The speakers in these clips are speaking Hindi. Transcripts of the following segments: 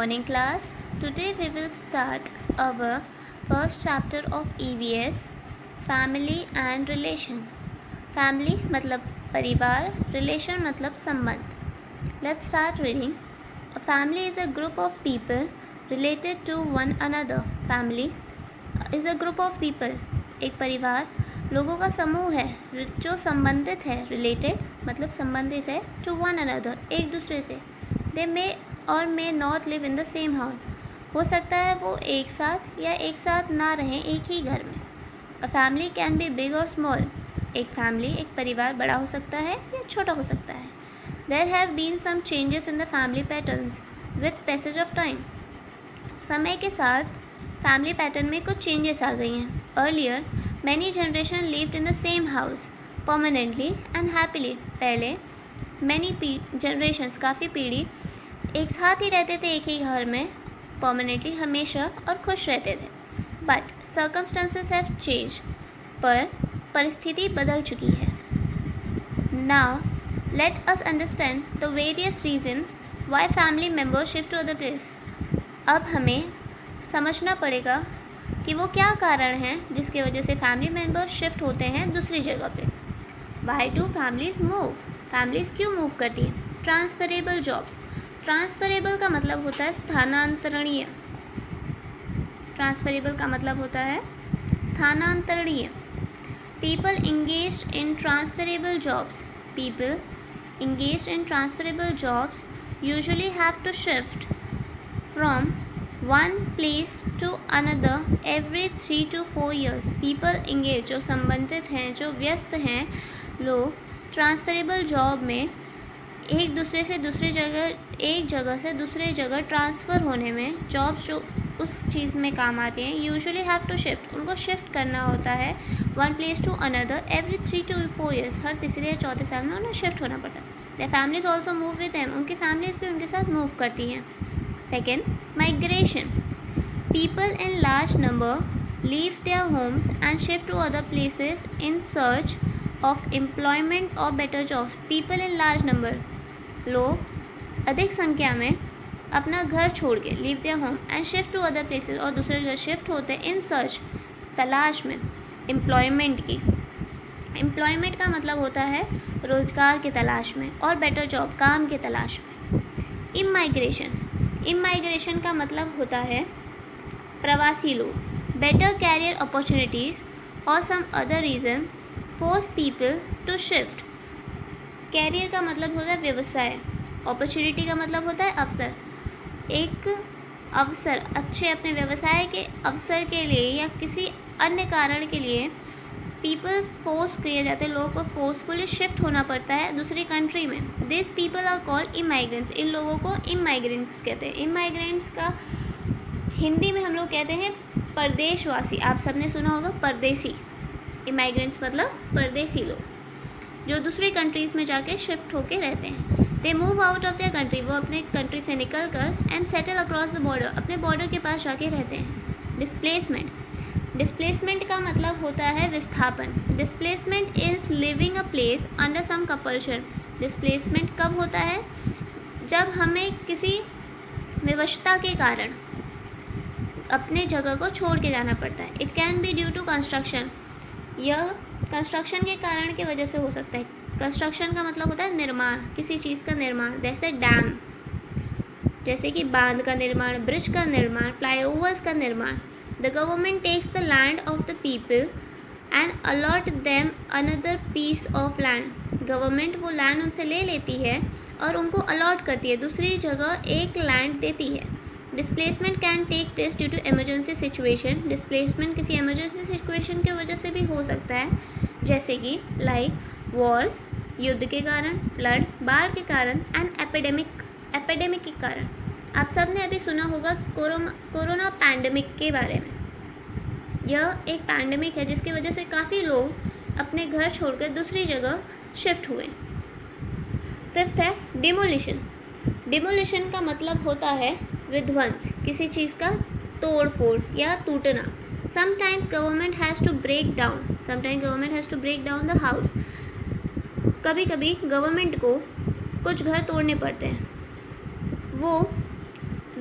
morning class. Today we will start our first chapter of EVS, Family and Relation. Family मतलब परिवार, relation मतलब संबंध. Let's start reading. A family is a group of people related to one another. Family is a group of people. एक परिवार लोगों का समूह है जो संबंधित है. Related मतलब संबंधित है to one another, एक दूसरे से. They may और may not live in the same house. हो सकता है वो एक साथ या एक साथ ना रहें एक ही घर में. A family can be big or small. एक फैमिली एक परिवार बड़ा हो सकता है या छोटा हो सकता है. There have been some changes in the family patterns with passage of time. समय के साथ फैमिली पैटर्न में कुछ चेंजेस आ गई हैं. Earlier, many generation lived in the same house permanently and happily. पहले many generations काफ़ी पीढ़ी एक साथ ही रहते थे एक ही घर में परमानेंटली हमेशा और खुश रहते थे. But circumstances have change. पर परिस्थिति बदल चुकी है. Now let us understand the various reason why family members shift to other place. अब हमें समझना पड़ेगा कि वो क्या कारण हैं जिसकी वजह से फैमिली मेम्बर्स शिफ्ट होते हैं दूसरी जगह पे. Why do families move. Families क्यों मूव करती हैं. Transferable jobs. ट्रांसफरेबल का मतलब होता है स्थानांतरणीय. ट्रांसफरेबल का मतलब होता है स्थानांतरणीय. People engaged in transferable jobs. People engaged in transferable jobs usually have to shift from one place to another every 3 to 4 years. People engage जो संबंधित हैं जो व्यस्त हैं लोग ट्रांसफरेबल जॉब में एक दूसरे से दूसरी जगह एक जगह से दूसरे जगह ट्रांसफ़र होने में जॉब्स जो उस चीज़ में काम आती हैं यूजुअली हैव टू शिफ्ट उनको शिफ्ट करना होता है one place to another every 3 to 4 years. हर तीसरे या चौथे साल में उन्हें शिफ्ट होना पड़ता है. The families also move with them. उनकी फैमिलीज भी उनके साथ मूव करती हैं. Second, migration. People in large number leave their homes and shift to other places in search of employment और better jobs. People in large number लोग अधिक संख्या में अपना घर छोड़ के leave their home and shift to other places और दूसरे जगह शिफ्ट होते हैं इन सर्च तलाश में एम्प्लॉयमेंट की. एम्प्लॉयमेंट का मतलब होता है रोज़गार की तलाश में और बेटर जॉब काम की तलाश में. इमाइग्रेशन. इमाइग्रेशन का मतलब होता है प्रवासी लोग. बेटर कैरियर अपॉर्चुनिटीज़ और some other reason force people to shift. Career का मतलब होता है व्यवसाय. अपॉर्चुनिटी का मतलब होता है अवसर. एक अवसर अच्छे अपने व्यवसाय के अवसर के लिए या किसी अन्य कारण के लिए पीपल फोर्स किए जाते हैं. लोगों को फोर्सफुली शिफ्ट होना पड़ता है दूसरी कंट्री में. This people are called immigrants. इन लोगों को इमाइग्रेंट्स कहते हैं. इमाइग्रेंट्स का हिंदी में हम लोग कहते हैं परदेशवासी. आप सबने सुना होगा परदेसी. इमाइग्रेंट्स मतलब परदेसी लोग जो दूसरी कंट्रीज़ में जाके शिफ्ट होके रहते हैं. They move out of their country. वो अपने कंट्री से निकल कर and settle across the border. अपने बॉर्डर के पास जाके रहते हैं. डिस्प्लेसमेंट. डिस्प्लेसमेंट का मतलब होता है विस्थापन. Displacement is living a place under some compulsion. Displacement कब होता है जब हमें किसी विवशता के कारण अपने जगह को छोड़ के जाना पड़ता है. It can be due to construction. यह कंस्ट्रक्शन के कारण की वजह से हो सकता है. कंस्ट्रक्शन का मतलब होता है निर्माण. किसी चीज़ का निर्माण जैसे डैम जैसे कि बांध का निर्माण ब्रिज का निर्माण फ्लाईओवर्स का निर्माण. The government takes the land of the people and allot them another piece of land. Government वो लैंड उनसे ले लेती है और उनको अलॉट करती है दूसरी जगह एक लैंड देती है. Displacement can take place due to emergency situation. Displacement किसी इमरजेंसी सिचुएशन की वजह से भी हो सकता है जैसे कि लाइक वॉर्स युद्ध के कारण फ्लड बाढ़ के कारण एंड एपिडेमिक के कारण. आप सब ने अभी सुना होगा कोरोना पैंडमिक के बारे में. यह एक पैंडमिक है जिसकी वजह से काफ़ी लोग अपने घर छोड़कर दूसरी जगह शिफ्ट हुए. फिफ्थ है डिमोलिशन. डिमोलिशन का मतलब होता है विध्वंस किसी चीज़ का तोड़ फोड़ या टूटना. Sometimes government has to break down the house. कभी कभी गवर्नमेंट को कुछ घर तोड़ने पड़ते हैं. वो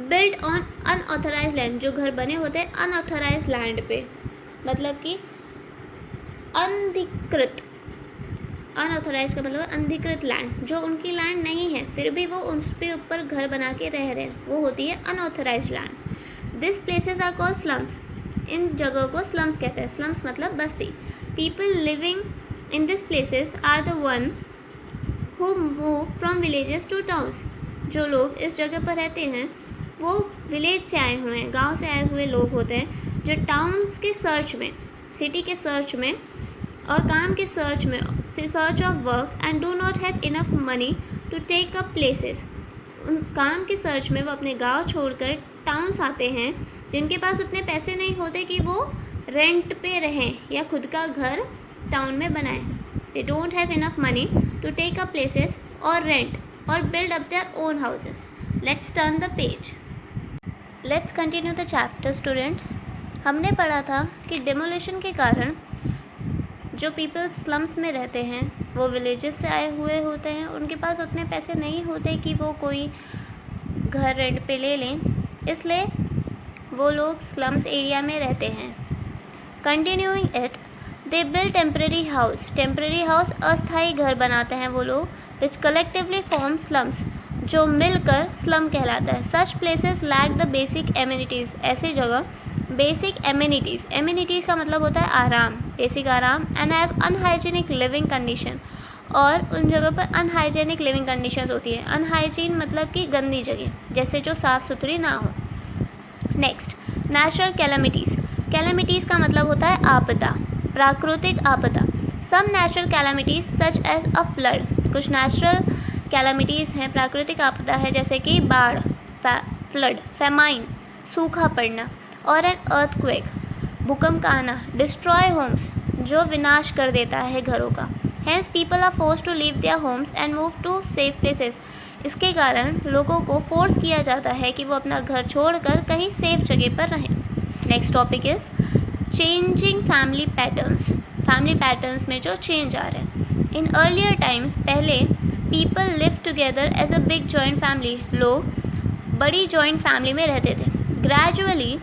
बिल्ड ऑन अनऑथराइज लैंड, जो घर बने होते हैं अनऑथराइज लैंड पे, मतलब कि अनधिकृत, अनऑथराइज का मतलब अनधिकृत लैंड, जो उनकी लैंड नहीं है फिर भी वो उस पे ऊपर घर बना के रह रहे हैं, वो होती है unauthorise land. This places are called slums, इन जगहों को स्लम्स कहते हैं। स्लम्स मतलब बस्ती। People living in this places are the one who move from villages to towns, जो लोग इस जगह पर रहते हैं वो विलेज से आए हुए हैं, गांव से आए हुए लोग होते हैं, जो टाउन्स के सर्च में, सिटी के सर्च में और काम के सर्च में, search of work and do not have enough money to take up places, उन काम के सर्च में वो अपने गांव छोड़कर टाउन्स आते हैं, जिनके पास उतने पैसे नहीं होते कि वो रेंट पे रहें या खुद का घर टाउन में बनाएं। They don't have enough money to take up places और रेंट और build up their own houses. Let's turn the page. Let's continue the chapter students. हमने पढ़ा था कि डिमोलिशन के कारण जो पीपल स्लम्स में रहते हैं वो विलेजेस से आए हुए होते हैं, उनके पास उतने पैसे नहीं होते कि वो कोई घर रेंट पे ले लें, इसलिए वो लोग स्लम्स एरिया में रहते हैं। Continuing it, they build temporary house, temporary house अस्थायी घर बनाते हैं वो लोग, विच कलेक्टिवली फॉर्म स्लम्स, जो मिलकर स्लम कहलाता है। Such places lack the basic amenities, ऐसी जगह बेसिक एमिनिटीज़, एमिनिटीज़ का मतलब होता है आराम, बेसिक आराम, and have unhygienic living condition, और उन जगह पर अनहाइजीनिक लिविंग कंडीशंस होती है। अनहाइजीन मतलब कि गंदी जगह, जैसे जो साफ़ सुथरी ना हो। नेक्स्ट, नेचुरल कैलामिटीज़, कैलामिटीज़ का मतलब होता है आपदा, प्राकृतिक आपदा। Some natural calamities such as a flood, कुछ नेचुरल कैलामिटीज़ हैं, प्राकृतिक आपदा है, जैसे कि बाढ़, फ्लड, फेमाइन, सूखा पड़ना, और एन अर्थक्वेक, भूकंप का आना, डिस्ट्रॉय होम्स, जो विनाश कर देता है घरों का। Hence people are force to leave their homes and move to safe places, इसके कारण लोगों को फोर्स किया जाता है कि वो अपना घर छोड़कर कहीं सेफ जगह पर रहें। Next topic is changing family patterns, family patterns में जो चेंज आ रहे हैं। इन अर्लियर टाइम्स, पहले people live together as a big joint family, लोग बड़ी जॉइंट फैमिली में रहते थे। ग्रेजुअली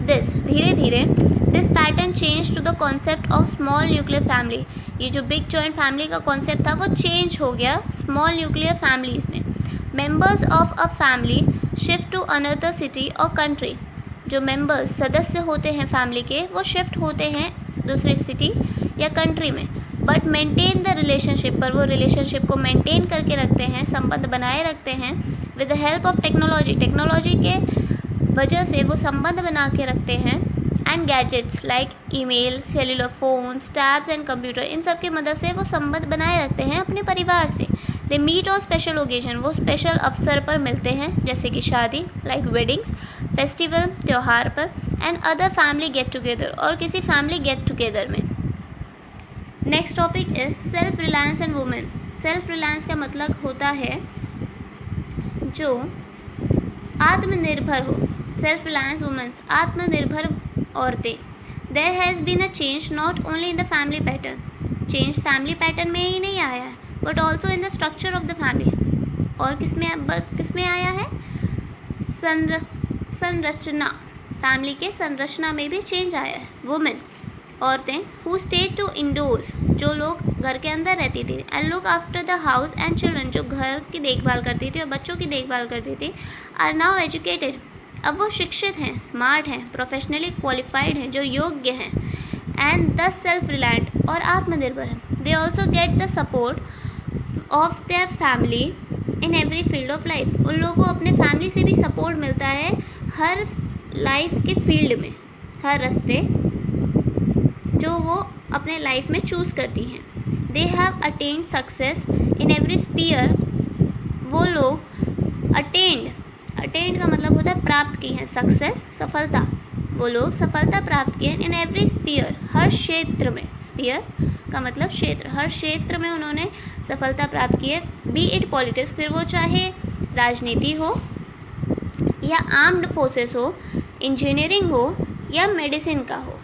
दिस, धीरे धीरे, this pattern change to the concept of small nuclear family, ये जो बिग जॉइंट फैमिली का कॉन्सेप्ट था वो चेंज हो गया स्मॉल न्यूक्लियर फैमिलीज़ में। Members of a family shift to another city और कंट्री, जो मेंबर्स, सदस्य होते हैं फैमिली के, वो शिफ्ट होते हैं दूसरी सिटी या कंट्री में, बट मेंटेन द रिलेशनशिप, पर वो रिलेशनशिप को मेंटेन करके रखते हैं, संबंध बनाए रखते हैं with the help of technology, technology के वजह से वो संबंध बना के रखते हैं, and gadgets like email, cellular phones, tabs and computer, इन सब की मदद से वो संबंध बनाए रखते हैं अपने परिवार से। They meet on special occasion, वो स्पेशल अवसर पर मिलते हैं, जैसे कि शादी, लाइक वेडिंग्स, फेस्टिवल, त्यौहार पर, and other family get together, और किसी फैमिली गेट टुगेदर में। Next topic is self reliance and women. Self reliance का मतलब होता है जो आत्मनिर्भर हो, सेल्फ रिलायंस वुमेन्स, आत्मनिर्भर औरतें। There has been a change not only in the family pattern, change family pattern में ही नहीं आया है, but also in the structure of the family, और किसमें आया है, संरचना, फैमिली के संरचना में भी चेंज आया है। वुमेन, औरतें, हु स्टेड टू इंडोर्स, जो लोग घर के अंदर रहती थी, and look after the house and children, जो घर की देखभाल करती थी और बच्चों की देखभाल करती थी, आर नाउ एजुकेटेड, अब वो शिक्षित हैं, स्मार्ट हैं, प्रोफेशनली क्वालिफाइड हैं, जो योग्य हैं, एंड द सेल्फ रिलायंट, और आत्मनिर्भर हैं। They also get the support of their family in every field of life, उन लोगों को अपने फैमिली से भी सपोर्ट मिलता है हर लाइफ के फील्ड में, हर रास्ते जो वो अपने लाइफ में चूज़ करती हैं। They have attained success in every sphere, वो लोग अटेंड का मतलब होता है प्राप्त की है, सक्सेस सफलता, वो लोग सफलता प्राप्त की है इन एवरी स्पीयर, हर क्षेत्र में, स्पीयर का मतलब क्षेत्र, हर क्षेत्र में उन्होंने सफलता प्राप्त की है। बी इट पॉलिटिक्स, फिर वो चाहे राजनीति हो या आर्म्ड फोर्सेस हो, इंजीनियरिंग हो या मेडिसिन का हो,